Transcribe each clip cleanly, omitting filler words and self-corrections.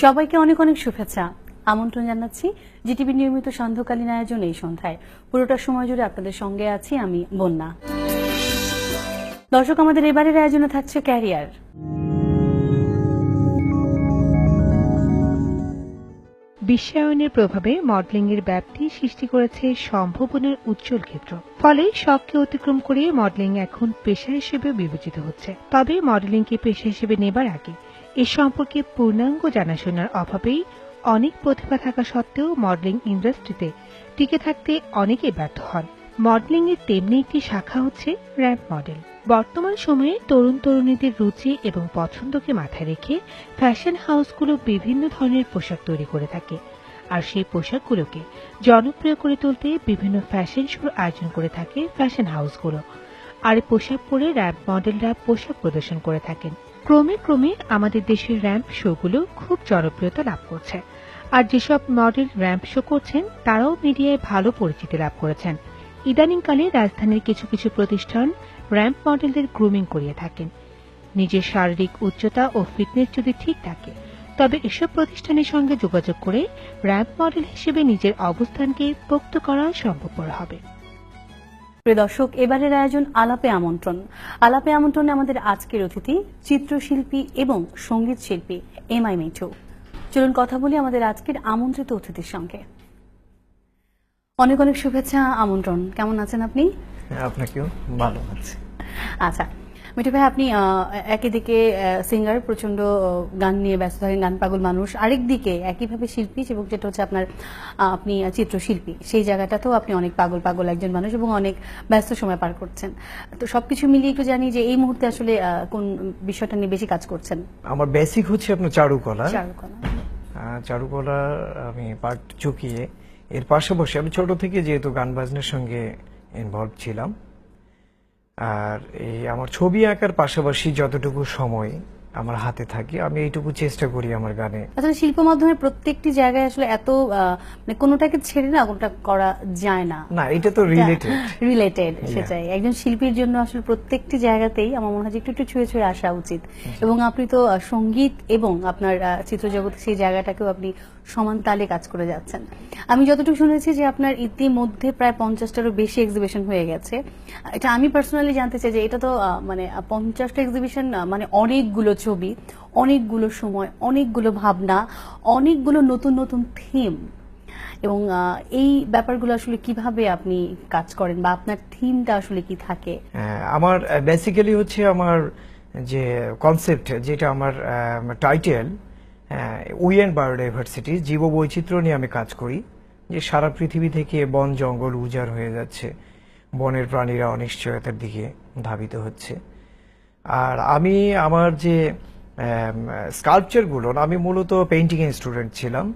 সবাইকে অনেক অনেক শুভেচ্ছা, আমন্ত্রণ জানাচ্ছি জিটিভি নিয়মিত সান্ধ্যকালীন আয়োজন এই সন্ধ্যায়। পুরোটা সময় জুড়ে আপনাদের সঙ্গে আছি আমি বন্যা। দর্শক, আমাদের এবারের আয়োজনে থাকছে ক্যারিয়ার। বিশ্বায়নের প্রভাবে মডেলিং এর ব্যাপ্তি সৃষ্টি করেছে সম্ভাবনার উজ্জ্বল ক্ষেত্র। ফলে শখকে অতিক্রম করে মডেলিং এখন পেশা হিসেবে বিবেচিত হচ্ছে। তবে মডেলিংকে পেশা হিসেবে নেবার আগে এ সম্পর্কে পূর্ণাঙ্গ জানাশোনার অভাবেই অনেক প্রতিভা থাকা সত্ত্বেও মডেলিং ইন্ডাস্ট্রিতে টিকে থাকতে অনেকেই ব্যর্থ হন। মডেলিং এর তেমনি একটি শাখা হচ্ছে র্যাম্প মডেল। বর্তমান সময়ে তরুণ তরুণীদের রুচি এবং পছন্দকে মাথায় রেখে ফ্যাশন হাউসগুলো বিভিন্ন ধরনের পোশাক তৈরি করে থাকে, আর সেই পোশাকগুলোকে জনপ্রিয় করে তুলতে বিভিন্ন ফ্যাশন শোর আয়োজন করে থাকে ফ্যাশন হাউসগুলো। আর এই পোশাক পরে র্যাম্প মডেলরা পোশাক প্রদর্শন করে থাকেন। ক্রমে ক্রমে আমাদের দেশের র্যাম্প শোগুলো খুব জনপ্রিয়তা লাভ করছে, আর যেসব মডেল র্যাম্প শো করছেন তারাও মিডিয়ায় ভালো পরিচিতি লাভ করেছেন। ইদানিংকালে রাজধানীর কিছু কিছু প্রতিষ্ঠান র্যাম্প মডেলদের গ্রুমিং করিয়ে থাকেন। নিজের শারীরিক উচ্চতা ও ফিটনেস যদি ঠিক থাকে তবে এসব প্রতিষ্ঠানের সঙ্গে যোগাযোগ করে র্যাম্প মডেল হিসেবে নিজের অবস্থানকে পোক্ত করা সম্ভবপর হবে। প্রিয় দর্শক, এবারের আয়োজন আলাপে আমন্ত্রণ। আলাপে আমন্ত্রণে আমাদের আজকের অতিথি চিত্রশিল্পী এবং সঙ্গীত শিল্পী এমআই মিঠু। চলুন কথা বলি আমাদের আজকের আমন্ত্রিত অতিথির সঙ্গে। অনেক অনেক শুভেচ্ছা, আমন্ত্রণ। কেমন আছেন আপনি? আপনাকেও ভালো আছে। আচ্ছা মিঠু ভাই, আপনি একই দিকে সিঙ্গার, প্রচন্ড গান নিয়ে ব্যস্ত থাকেন, গান পাগল মানুষ। আরেক দিকে একইভাবে শিল্পী, এবং যেটা হচ্ছে আপনি চিত্রশিল্পী, সেই জায়গাটাতেও আপনি অনেক পাগল পাগল একজন মানুষ এবং অনেক ব্যস্ত সময় পার করছেন। তো সবকিছু মিলিয়ে একটু জানি যে এই মুহূর্তে আসলে কোন বিষয়টা নিয়ে বেশি কাজ করছেন? আমার বেসিক হচ্ছে আপনার চারুকলা। চারুকলা আমি পার্ট চুকিয়ে এর পাশাপাশি আমি ছোট থেকে যেহেতু গান বাজনার সঙ্গে ইনভলভ ছিলাম, আর এই আমার ছবি আঁকার পাশাপাশি যতটুকু সময় আমার হাতে থাকে আমি এইটুকু চেষ্টা করি আমার গানে। আসলে শিল্প মাধ্যমে প্রত্যেকটি জায়গায় আসলে এত মানে কোনোটাকে ছেড়ে না কোনোটা করা যায় না। না, এটা তো রিলেটেড। সেটাই, একজন শিল্পীর জন্য আসলে প্রত্যেকটি জায়গাতেই আমার মনে হয় একটু একটু ছুঁয়ে ছুঁয়ে আসা উচিত। এবং আপনি তো সঙ্গীত এবং আপনার চিত্রজগতে সেই জায়গাটাকেও আপনি সমান তালে কাজ করে যাচ্ছেন। আমি যতটুকু শুনেছি যে আপনার ইতিমধ্যে প্রায় 50টারও বেশি এক্সিবিশন হয়ে গেছে। এটা আমি পার্সোনালি জানতে চাই যে এটা তো মানে 50টা এক্সিবিশন, মানে অনেকগুলো ছবি, অনেকগুলো সময়, অনেকগুলো ভাবনা, অনেকগুলো নতুন নতুন থিম, এবং এই ব্যাপারগুলো আসলে কিভাবে আপনি কাজ করেন বা আপনার থিমটা আসলে কি থাকে? আমার বেসিক্যালি হচ্ছে আমার যে কনসেপ্ট, যেটা আমার টাইটেল, উই অ্যান্ড বায়োডাইভার্সিটি, জীব বৈচিত্র্য নিয়ে আমি কাজ করি। যে সারা পৃথিবী থেকে বন জঙ্গল উজাড় হয়ে যাচ্ছে, বনের প্রাণীরা অনিশ্চয়তার দিকে ধাবিত হচ্ছে। আর আমি আমার যে স্কাল্পচারগুলো, আমি মূলত পেইন্টিং এর স্টুডেন্ট ছিলাম,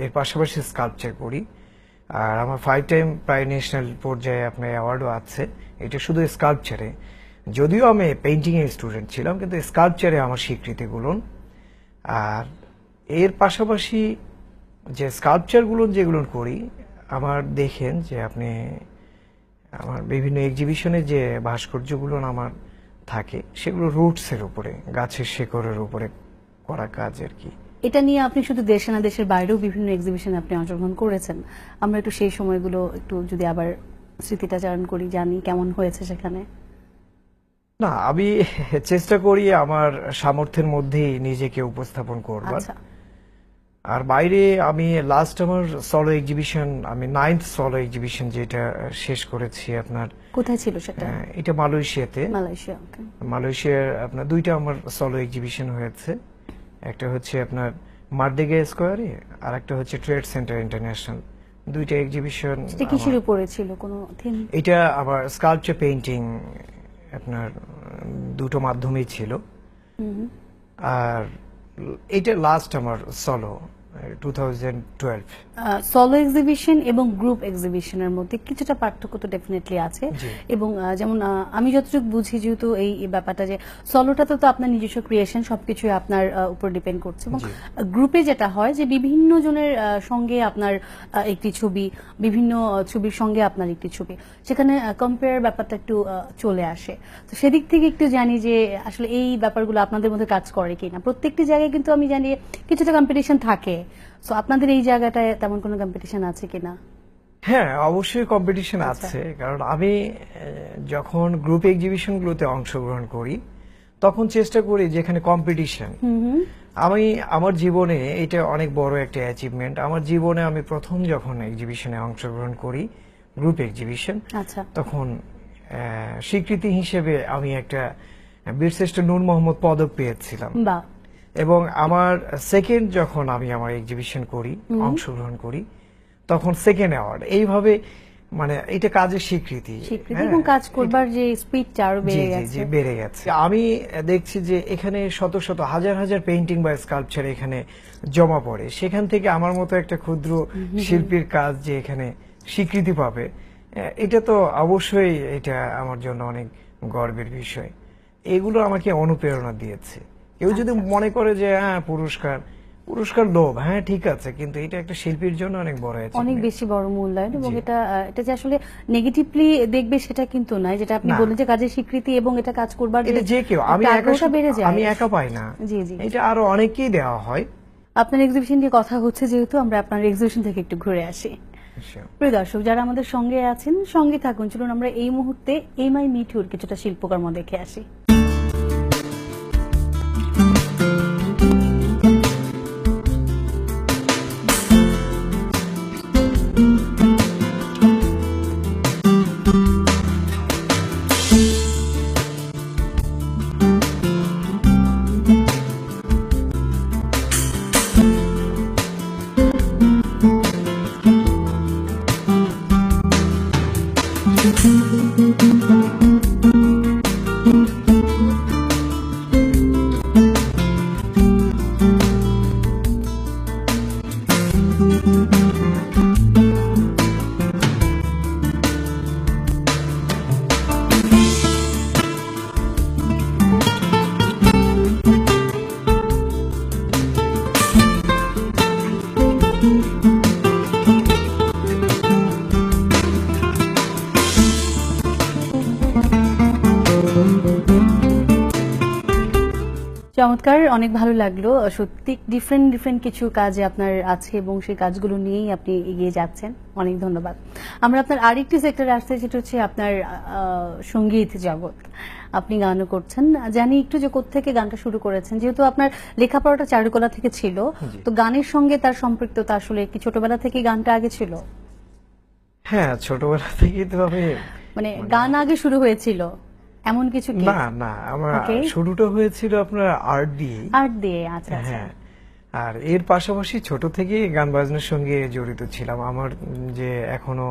এর পাশাপাশি স্কাল্পচার করি। আর আমার 5 টাইম প্রায় ন্যাশনাল পর্যায়ে আপনার অ্যাওয়ার্ডও আছে, এটা শুধু স্কাল্পচারে। যদিও আমি পেইন্টিং এর স্টুডেন্ট ছিলাম, কিন্তু স্কাল্পচারে আমার স্বীকৃতিগুলো। আর এর পাশাপাশি যে স্কাল্পচারগুলো যেগুলো করি, আমার দেখেন যে আপনি আমার বিভিন্ন এক্সিবিশনে যে ভাস্কর্যগুলো আমার থাকে সেগুলো রুটসের উপরে, গাছের শেকড়ের উপরে করা কাজ আর কি। এটা নিয়ে আপনি শুধু দেশে না, দেশের বাইরেও বিভিন্ন এক্সিবিশনে আপনি অংশগ্রহণ করেছেন। আমরা একটু সেই সময়গুলো একটু যদি আবার স্মৃতিটা চারণ করি, জানি কেমন হয়েছে সেখানে। না, আমি চেষ্টা করি আমার সামর্থ্যের মধ্যেই নিজেকে উপস্থাপন করবার। আর বাইরে আমি লাস্ট আমার সলো এক্সিবিশন, আমি 9th সলো এক্সিবিশন যেটা শেষ করেছি আপনার। কোথায় ছিল সেটা? এটা মালয়েশিয়াতে। মালয়েশিয়ার আপনার 2টা আমার সলো এক্সিবিশন হয়েছে। একটা হচ্ছে আপনার মার্দেগে স্কোয়ারে, আর একটা হচ্ছে ট্রেড সেন্টার ইন্টারন্যাশনাল। 2টা এক্সিবিশন। কিসের উপরে ছিল, কোনো থিম? এটা আবার স্কাল্পচার, পেইন্টিং, আপনার দুটো মাধ্যমেই ছিল। আর এটা লাস্ট আমার সলো। 2012। সলো এক্সিবিশন এবং গ্রুপ এক্সিবিশনের মধ্যে কিছুটা পার্থক্য তো ডেফিনেটলি আছে জি। এবং যেমন আমি যতটুকু বুঝি যেহেতু এই ব্যাপারটা যে সলোটাতে তো আপনার নিজস্ব ক্রিয়েশন সবকিছুই আপনার উপর ডিপেন্ড করছে এবং জি। গ্রুপে যেটা হয় যে বিভিন্ন জনের সঙ্গে আপনার একটি ছবি, বিভিন্ন ছবির সঙ্গে আপনার একটি ছবি, সেখানে কম্পেয়ার ব্যাপারটা একটু চলে আসে। তো সেদিক থেকে একটু জানি যে আসলে এই ব্যাপারগুলো আপনাদের মধ্যে কাজ করে কিনা। প্রত্যেকটি জায়গায় কিন্তু আমি জানি কিছুটা কম্পিটিশন থাকে, সো আপনাদের এই জায়গাটায় তেমন কোনো কম্পিটিশন আছে কিনা? হ্যাঁ, অবশ্যই কম্পিটিশন আছে, কারণ আমি যখন গ্রুপ এক্সিবিশন গুলোতে অংশগ্রহণ করি তখন চেষ্টা করি যেখানে কম্পিটিশন। আমি আমার জীবনে এটা অনেক বড় একটা অ্যাচিভমেন্ট। আমার জীবনে আমি প্রথম যখন এক্সিবিশনে অংশগ্রহণ করি, গ্রুপ এক্সিবিশন, আচ্ছা, তখন স্বীকৃতি হিসেবে আমি একটা বীরশ্রেষ্ঠ নূর মোহাম্মদ পদক পেয়েছিলাম। বাহ, এবং আমার সেকেন্ড যখন আমি আমার এক্সিবিশন করি, অংশগ্রহণ করি, তখন সেকেন্ড অ্যাওয়ার্ড। এইভাবে মানে এটা কাজের স্বীকৃতি এবং কাজ করবার যে স্পিডটা আরো বেড়ে গেছে। বেড়ে গেছে। আমি দেখছি যে এখানে শত শত হাজার হাজার পেইন্টিং বা স্কাল্পচার এখানে জমা পড়ে, সেখান থেকে আমার মতো একটা ক্ষুদ্র শিল্পীর কাজ যে এখানে স্বীকৃতি পাবে, এটা তো অবশ্যই এটা আমার জন্য অনেক গর্বের বিষয়। এগুলো আমাকে অনুপ্রেরণা দিয়েছে। কেউ যদি মনে করে যে হ্যাঁ পুরস্কার লোভ, হ্যাঁ ঠিক আছে, কিন্তু এটা একটা শিল্পীর জন্য অনেক বড় achievement। অনেক বেশি বড় মূল্যায়ন এবং এটা যে আসলে নেগেটিভলি দেখবে সেটা কিন্তু নয়, যেটা আপনি বললেন যে কাজের স্বীকৃতি এবং এটা কাজ করবার এটা যে কেউ, বেড়ে যায়। আমি একা পাই না, জি জি, এটা আরো অনেকেই দেওয়া হয়। আপনার এক্সিবিশন নিয়ে কথা হচ্ছে যেহেতু, আমরা আপনার এক্সিবিশন থেকে একটু ঘুরে আসি। প্রিয় দর্শক যারা আমাদের সঙ্গে আছেন, সঙ্গে থাকুন, চলুন আমরা এই মুহূর্তে এমআই মিঠুর কিছুটা শিল্পকর্ম দেখে আসি। চমৎকার, অনেক ভালো লাগলো সত্যি। ডিফারেন্ট কিছু কাজে আপনার আছে এবং সেই কাজগুলো নিয়েই আপনি এগিয়ে যাচ্ছেন, অনেক ধন্যবাদ। আমরা আপনার আরেকটি সেক্টরে আসতে, যেটা হচ্ছে আপনার সঙ্গীত জগৎ। আপনি গানও করছেন, জানি একটু যে কোত্থেকে গানটা শুরু করেছেন, যেহেতু আপনার লেখাপড়াটা চারুকলা থেকে ছিল, তো গানের সঙ্গে তার সম্পৃক্ততা আসলে কি ছোটবেলা থেকে গানটা আগে ছিল? হ্যাঁ, ছোটবেলা থেকেই তো আমি মানে গান আগে শুরু হয়েছিল এমন কিছু কি? না আমার শুরুটা হয়েছিল আপনার আর্ট দিয়ে। আচ্ছা আচ্ছা। হ্যাঁ, আর এর পাশাপাশি ছোট থেকেই গান বাজনার সঙ্গে জড়িত ছিলাম। আমার যে এখনো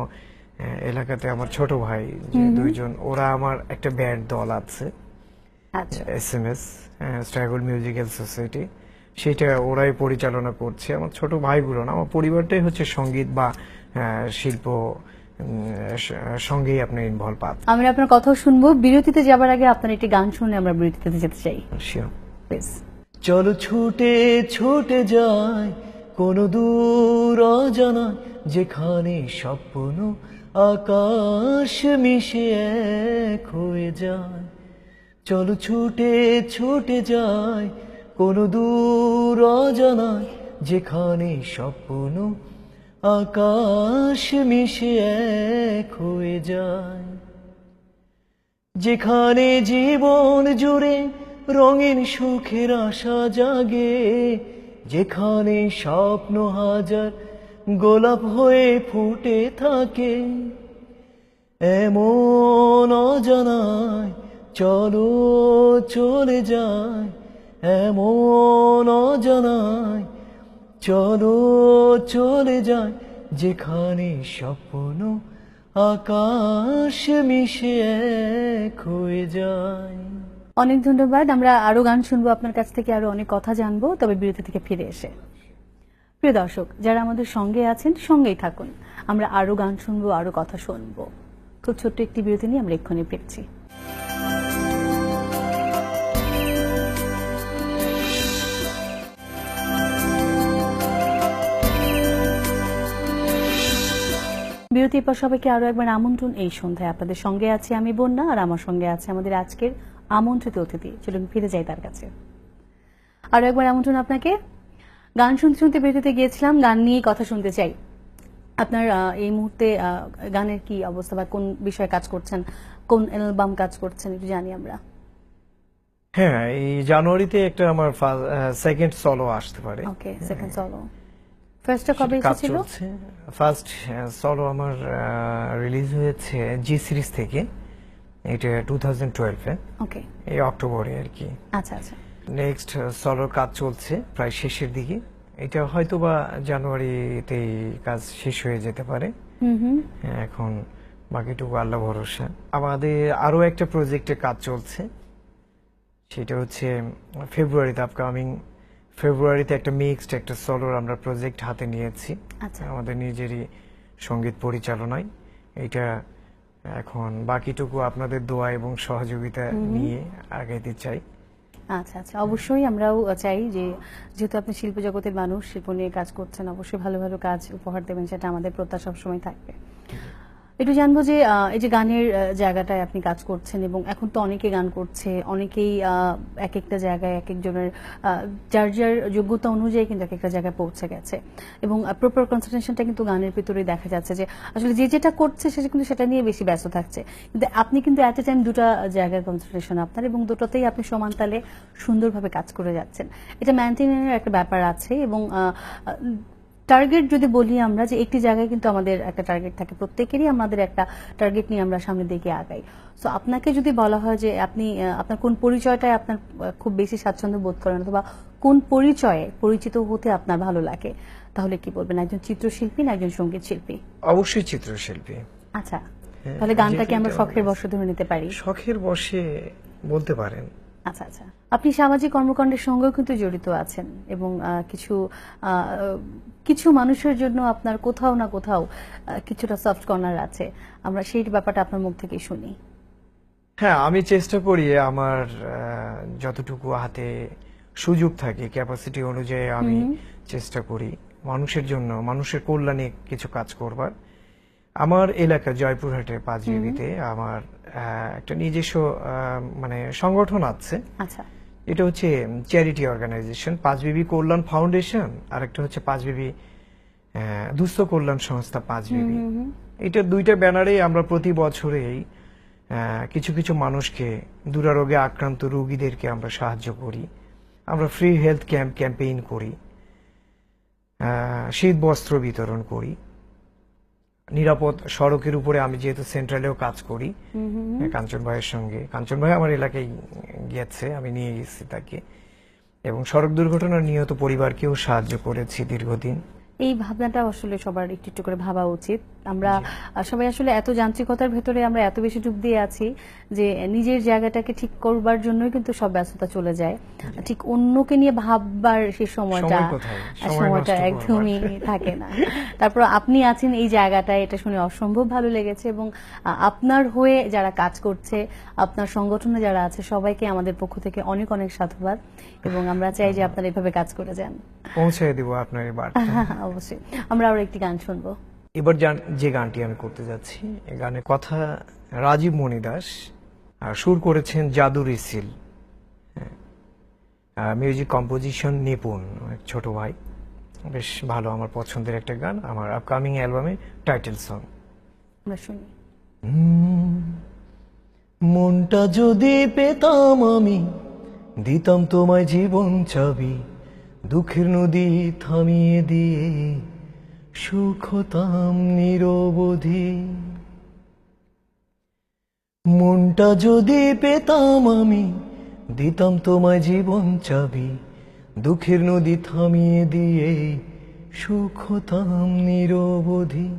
এলাকাতে আমার ছোট ভাই যে দুইজন, ওরা আমার একটা ব্যান্ড দল আছে, আচ্ছা, SMS স্ট্রাগল মিউজিক্যাল সোসাইটি, সেটা ওরাই পরিচালনা করছে। আমার ছোট ভাইগুলো না, আমার পরিবারটাই হচ্ছে সঙ্গীত বা শিল্প সঙ্গেই আপনি ইনভলভ পাবেন। আমরা আপনার কথাও শুনবো। বিরতিতে যাবার আগে আপনার একটি গান শুনে আমরা বিরতিতে যেতে চাই, প্লিজ। চলো ছুটে ছুটে যায় কোনো দূর অজানা, যেখানে স্বপ্ন আকাশ মিশে এক হয়ে যায়। চলো ছুটে ছুটে যায় কোনো দূর অজানা, যেখানে স্বপ্ন আকাশ মিশে এক হয়ে যায়। যেখানে জীবন জুড়ে রঙিন সুখের আশা জাগে, যেখানে স্বপ্ন হাজার গোলাপ হয়ে ফুটে থাকে, এমন অজানায় চলো চলে যায়, এমন অজানায় চলো চলে যায়, যেখানে স্বপ্ন আকাশ মিশে এক হয়ে যায়। অনেক ধন্যবাদ। আমরা আরো গান শুনবো আপনার কাছ থেকে, আরো অনেক কথা জানবো, তবে বিরতি থেকে ফিরে এসে। প্রিয় দর্শক, যারা আমাদের সঙ্গে আছেন সঙ্গেই থাকুন, আমরা আরো গান শুনবো, আরো কথা শুনবো। খুব ছোট্ট একটি বিরতি নিয়ে আমরা এক্ষুনি ফিরছি। বিরতির পর সবাইকে আরো একবার আমন্ত্রণ। এই সন্ধ্যায় আপনাদের সঙ্গে আছি আমি বন্যা, আর আমার সঙ্গে আছে আমাদের আজকের আমন্ত্রিত অতিথি। চলুন ফিরে যাই তার কাছে। আরো একবার আমন্ত্রণ আপনাকে। গান শুনতে শুনতে বিরতিতে গিয়েছিলাম, গান নিয়ে কথা শুনতে চাই। আপনার এই মুহূর্তে গানের কি অবস্থা, বা কোন বিষয়ে কাজ করছেন, কোন অ্যালবাম কাজ করছেন, একটু জানি আমরা। হ্যাঁ, এই জানুয়ারিতে একটা আমার সেকেন্ড সলো আসতে পারে। ওকে, সেকেন্ড সলো। ফার্স্টটা কবে কাজ এসেছিল? চলছে। ফার্স্ট সলো আমার রিলিজ হয়েছে জি সিরিজ থেকে, এটা 2012-এ, ওকে, এই অক্টোবরে আর কি। আচ্ছা আচ্ছা। নেক্সট সলোর কাজ চলছে প্রায় শেষের দিকে, এটা হয়তো বা জানুয়ারিতেই কাজ শেষ হয়ে যেতে পারে। এখন বাকিটুকু আল্লাহ ভরসা। আমাদের আরো একটা প্রজেক্টে কাজ চলছে, সেটা হচ্ছে ফেব্রুয়ারিতে, আপকামিং ফেব্রুয়ারিতে একটা মিক্সড একটা সলোর আমরা প্রজেক্ট হাতে নিয়েছি আচ্ছা। আমাদের নিজেরই সঙ্গীত পরিচালনায়। এটা এখন বাকিটুকু আপনাদের দোয়া এবং সহযোগিতা নিয়ে আগাইতে চাই। আচ্ছা আচ্ছা, অবশ্যই আমরাও চাই যে, যেহেতু আপনি শিল্প জগতের মানুষ, শিল্প নিয়ে কাজ করছেন, অবশ্যই ভালো ভালো কাজ উপহার দেবেন, সেটা আমাদের প্রত্যাশা সবসময় থাকবে। একটু জানবো যে এই যে গানের জায়গাটায় আপনি কাজ করছেন, এবং এখন তো অনেকে গান করছে, অনেকেই এক একটা জায়গায় এক একজনের যার যার যোগ্যতা অনুযায়ী কিন্তু এক একটা জায়গায় পৌঁছে গেছে, এবং প্রপার কনসেন্ট্রেশনটা কিন্তু গানের ভিতরেই দেখা যাচ্ছে যে আসলে যে যেটা করছে সে কিন্তু সেটা নিয়ে বেশি ব্যস্ত থাকছে। কিন্তু আপনি কিন্তু অ্যাট এ টাইম দুটা জায়গায় কনসেন্ট্রেশন আপনার, এবং দুটোতেই আপনি সমান তালে সুন্দরভাবে কাজ করে যাচ্ছেন। এটা মেইনটেইনের একটা ব্যাপার আছে, এবং টার্গেট যদি বলি আমরা, যে একটি জায়গায় কিন্তু আমাদের একটা টার্গেট থাকে, প্রত্যেকেরই আমাদের একটা টার্গেট নিয়ে আমরা সামনের দিকে আগাই। সো আপনাকে যদি বলা হয় যে আপনি আপনার কোন পরিচয়টায় আপনার খুব বেশি স্বাচ্ছন্দ্য বোধ করেন, অথবা কোন পরিচয়ে পরিচিত হতে আপনার ভালো লাগে, তাহলে কি বলবেন? একজন চিত্রশিল্পী না একজন সঙ্গীত শিল্পী? অবশ্যই চিত্রশিল্পী। আচ্ছা, তাহলে গানটাকে আমরা শখের বশে ধরে নিতে পারি? শখের বশে বলতে পারেন। আচ্ছা আচ্ছা। আপনি সামাজিক কর্মকাণ্ডের সঙ্গেও কিন্তু জড়িত আছেন, এবং কিছু মানুষের জন্য আপনার কোথাও না কোথাও কিছুটা সফট কর্নার আছে। আমরা সেই ব্যাপারটা আপনার মুখ থেকে শুনি। হ্যাঁ, আমি চেষ্টা করি আমার যতটুকু হাতে সুযোগ থাকে, ক্যাপাসিটি অনুযায়ী আমি চেষ্টা করি মানুষের জন্য, মানুষের কল্যাণে কিছু কাজ করবার। আমার এলাকা জয়পুরহাটের পাঁচবিবিতে আমার একটা নিজস্ব মানে সংগঠন আছে। আচ্ছা। এটা হচ্ছে চ্যারিটি অর্গানাইজেশন, পাঁচবিবি কল্যাণ ফাউন্ডেশন, আর একটা হচ্ছে পাঁচবিবি দুস্থ কল্যাণ সংস্থা পাঁচবিবি। এটা দুইটা ব্যানারে আমরা প্রতি বছরেই কিছু কিছু মানুষকে, দুরারোগে আক্রান্ত রোগীদেরকে আমরা সাহায্য করি। আমরা ফ্রি হেলথ ক্যাম্পেইন করি, শীত বস্ত্র বিতরণ করি, নিরাপদ সড়কের উপরে আমি যেহেতু সেন্ট্রালেও কাজ করি কাঞ্চন ভাইয়ের সঙ্গে, কাঞ্চন ভাই আমার এলাকায় গেছে, আমি নিয়ে গেছি তাকে, এবং সড়ক দুর্ঘটনার নিহত পরিবারকেও সাহায্য করেছি দীর্ঘদিন। এই ভাবনাটা আসলে সবার একটু একটু করে ভাবা উচিত। আমরা সবাই আসলে এত যান্ত্রিকতার ভেতরে আমরা এত বেশি ডুব দিয়ে আছি যে নিজের জায়গাটাকে ঠিক করবার জন্যই কিন্তু সব ব্যস্ততা চলে যায়, ঠিক অন্যকে নিয়ে ভাববার সেই সময়টা একদমই থাকে না। তারপর আপনি আছেন এই জায়গাটায়, এটা শুনে অসম্ভব ভালো লেগেছে, এবং আপনার হয়ে যারা কাজ করছে, আপনার সংগঠনে যারা আছে, সবাইকে আমাদের পক্ষ থেকে অনেক অনেক সাধুবাদ, এবং আমরা চাই যে আপনারা এভাবে কাজ করে যান। পৌঁছে দিব আপনার এই বার্তা। অবশ্যই। আমরা আরো একটি গান শুনবো। এবার যে গানটি আমি করতে যাচ্ছি, এই গানের কথা রাজীব মণিদাস, আর সুর করেছেন জাদু রিসিল, মিউজিক কম্পোজিশন নিপুণ, এক ছোট ভাই। বেশ ভালো, আমার পছন্দের একটা গান, আমার আপকামিং অ্যালবামের টাইটেল সং। আমরা শুনি। মনটা যদি পেতাম আমি, দিতাম তোমায় জীবন চাবি, দুঃখের নদী থামিয়ে দিয়ে সুখ হতাম নিরবধি। মনটা যদি পেতাম আমি, দিতাম তোমায় জীবন চাবি, দুঃখের নদী থামিয়ে দিয়ে সুখ হতাম নিরবধি।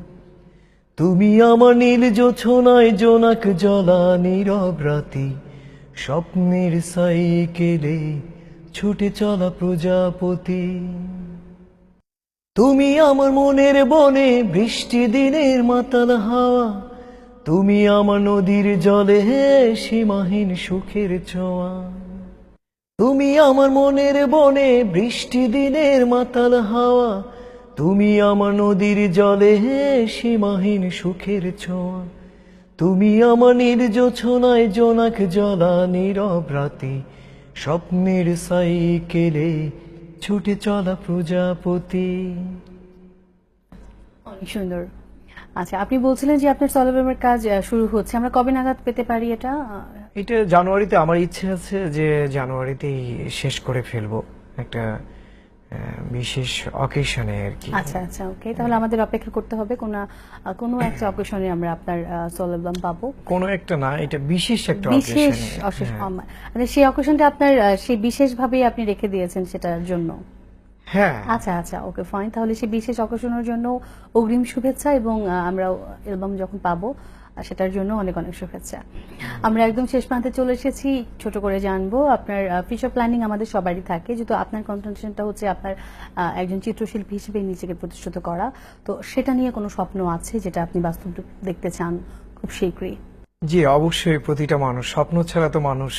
তুমি আমার নীল জোছনায় জোনাক জ্বলা নীরব রাতি, স্বপ্নের সাইকেলে ছুটে চলা প্রজাপতি। তুমি আমার মনের বনে, বৃষ্টি দিনের মাতাল হাওয়া, তুমি আমার নদীর জলে সীমাহীন সুখের ছোঁয়া। তুমি আমার মনের বনে, বৃষ্টি দিনের মাতাল হাওয়া, তুমি আমার নদীর জলে সীমাহীন সুখের ছোঁয়া। তুমি আমার নির্জোছনায় জোনাক জ্বলা নীরব রাতে, স্বপ্নের সাইকেলে ছুটে চলা প্রজাপতি। অনেক সুন্দর। আচ্ছা, আপনি বলছিলেন যে আপনার সলো অ্যালবামের কাজ শুরু হচ্ছে, আমরা কবে নাগাদ পেতে পারি এটা? এটা জানুয়ারিতে, আমার ইচ্ছে আছে যে জানুয়ারিতেই শেষ করে ফেলবো, একটা বিশেষ অকেশনে আর কি। আচ্ছা আচ্ছা, ওকে, তাহলে আমাদের অপেক্ষা করতে হবে কোনো একটা অকেশনে আমরা আপনার সলো অ্যালবাম পাবো। কোনো একটা না, এটা বিশেষ একটা বিশেষ অকেশনে। মানে সেই অকেশনটা আপনার সেই বিশেষভাবেই আপনি রেখে দিয়েছেন সেটার জন্য। হ্যাঁ, আচ্ছা আচ্ছা, ওকে ফাইন, তাহলে সেই বিশেষ অকেশনের জন্য অগ্রিম শুভেচ্ছা, এবং আমরা অ্যালবাম যখন পাবো সেটার জন্য অনেক অনেক শুভেচ্ছা। আমরা একদম শেষ প্রান্তে চলে এসেছি, ছোট করে জানবো আপনার ফিউচার প্ল্যানিং আমাদের সবারই থাকে, যেহেতু আপনার কনসেন্ট্রেশনটা হচ্ছে আপনার একজন চিত্রশিল্পী হিসেবে নিজেকে প্রতিষ্ঠিত করা, তো সেটা নিয়ে কোনো স্বপ্ন আছে যেটা আপনি বাস্তব দেখতে চান খুব শীঘ্রই? জি অবশ্যই, প্রতিটা মানুষ স্বপ্ন ছাড়া তো মানুষ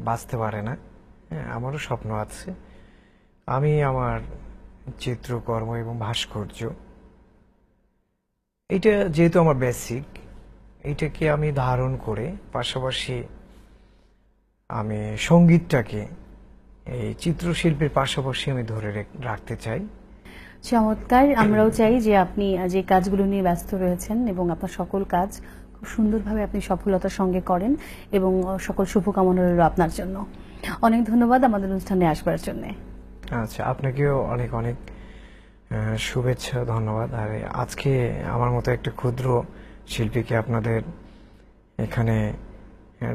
বাঁচতে পারে না। হ্যাঁ, আমারও স্বপ্ন আছে। আমি আমার চিত্রকর্ম এবং ভাস্কর্য, এটা যেহেতু আমার বেসিক, এটাকে আমি ধারণ করে পাশাপাশি আমি সঙ্গীতটাকে এই চিত্রশিল্পের পাশাপাশি আমি ধরে রাখতে চাই। চমৎকার, আমরাও চাই যে আপনি যে কাজগুলো নিয়ে ব্যস্ত রয়েছেন এবং আপনার সকল কাজ খুব সুন্দরভাবে আপনি সফলতার সঙ্গে করেন, এবং সকল শুভকামনা রইল আপনার জন্য। অনেক ধন্যবাদ আমাদের অনুষ্ঠানে আসবার জন্য। আচ্ছা, আপনাকেও অনেক অনেক শুভেচ্ছা, ধন্যবাদ। আর আজকে আমার মতো একটা ক্ষুদ্র শিল্পীকে আপনাদের এখানে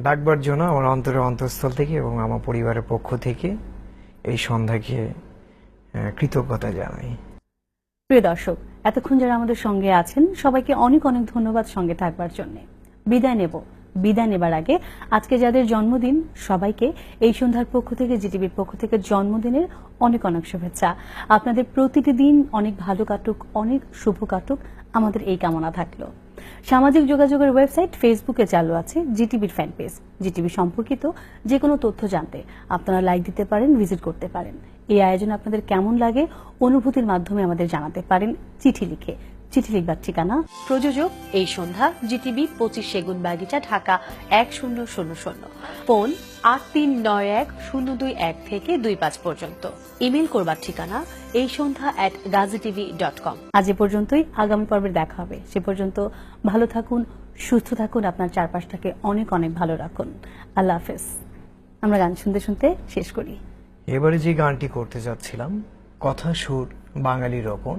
ডাকবার জন্য আমার অন্তরের অন্তঃস্থল থেকে এবং আমার পরিবারের পক্ষ থেকে এই সন্ধ্যাকে কৃতজ্ঞতা জানাই। প্রিয় দর্শক, এতক্ষণ যারা আমাদের সঙ্গে আছেন সবাইকে অনেক অনেক ধন্যবাদ সঙ্গে থাকবার জন্য। বিদায় নেবার আগে আজকে যাদের জন্মদিন সবাইকে এই সন্ধ্যার পক্ষ থেকে, জিটিভির পক্ষ থেকে জন্মদিনের অনেক অনেক শুভেচ্ছা। আপনাদের প্রতিটি দিন অনেক ভালো কাটুক, অনেক শুভ কাটুক, আমাদের এই কামনা থাকলো। সামাজিক যোগাযোগের ওয়েবসাইট ফেসবুকে চালু আছে জিটিভির ফ্যান পেজ। জিটিভি সম্পর্কিত যে কোনো তথ্য জানতে আপনারা লাইক দিতে পারেন, ভিজিট করতে পারেন। এই আয়োজন আপনাদের কেমন লাগে অনুভূতির মাধ্যমে আমাদের জানাতে পারেন চিঠি লিখে। চিঠি লিখবার ঠিকানা প্রযোজক এই সন্ধ্যা, জিটিভি, 25 সেগুন বাগিচা, ঢাকা 1000। ফোন 8391 থেকে 25 পর্যন্ত। ইমেল করবার ঠিকানা এই সন্ধ্যা@gazitv.com। আজ এ পর্যন্তই, আগামী পর্বে দেখা হবে। সে পর্যন্ত ভালো থাকুন, সুস্থ থাকুন, আপনার চারপাশটাকে অনেক অনেক ভালো রাখুন। আল্লাহ হাফেজ। আমরা গান শুনতে শুনতে শেষ করি। এবারে যে গানটি করতে যাচ্ছিলাম, কথা সুর বাঙালি রকম,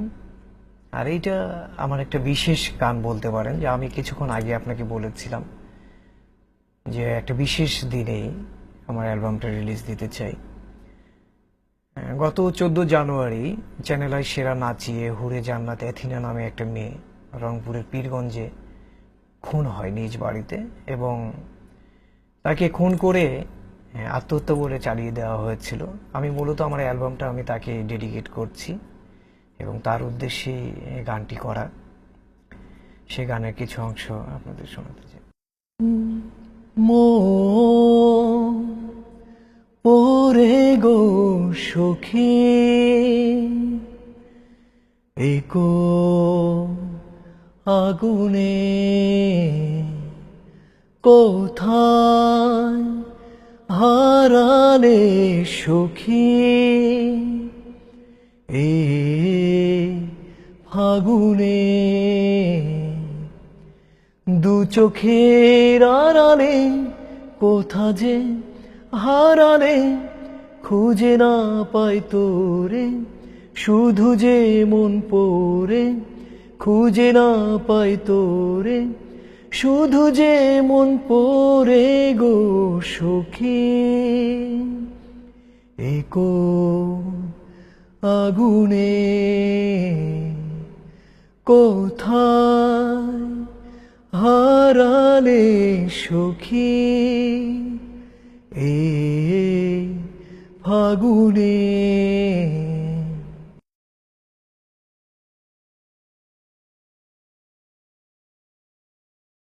আর এইটা আমার একটা বিশেষ গান বলতে পারেন, যে আমি কিছুক্ষণ আগে আপনাকে বলেছিলাম যে একটা বিশেষ দিনেই আমার অ্যালবামটা রিলিজ দিতে চাই। গত 14 জানুয়ারি চ্যানেল আই সেরা নাচিয়ে হুরে জান্নাত এথিনা নামে একটা মেয়ে রংপুরের পীরগঞ্জে খুন হয় নিজ বাড়িতে, এবং তাকে খুন করে আত্মহত্যা বলে চালিয়ে দেওয়া হয়েছিল। আমি মূলত আমার অ্যালবামটা আমি তাকে ডেডিকেট করছি এবং তার উদ্দেশ্যে এই গানটি করা। সে গানের কিছু অংশ আপনাদের শোনাতে চাই। ওরে গো সখী, একো আগুনে কোথায় হারালে সখী, এ ফাগুনে দু চোখের আড়ালে কোথা যে হারালে, খুঁজে না পাই তোরে শুধু যে মন পড়ে, খুঁজে না পাই তোরে শুধু যে মন পড়ে গো সখী, একো আগুনে কোথায় হারালে সখী, এ ফাগুনে।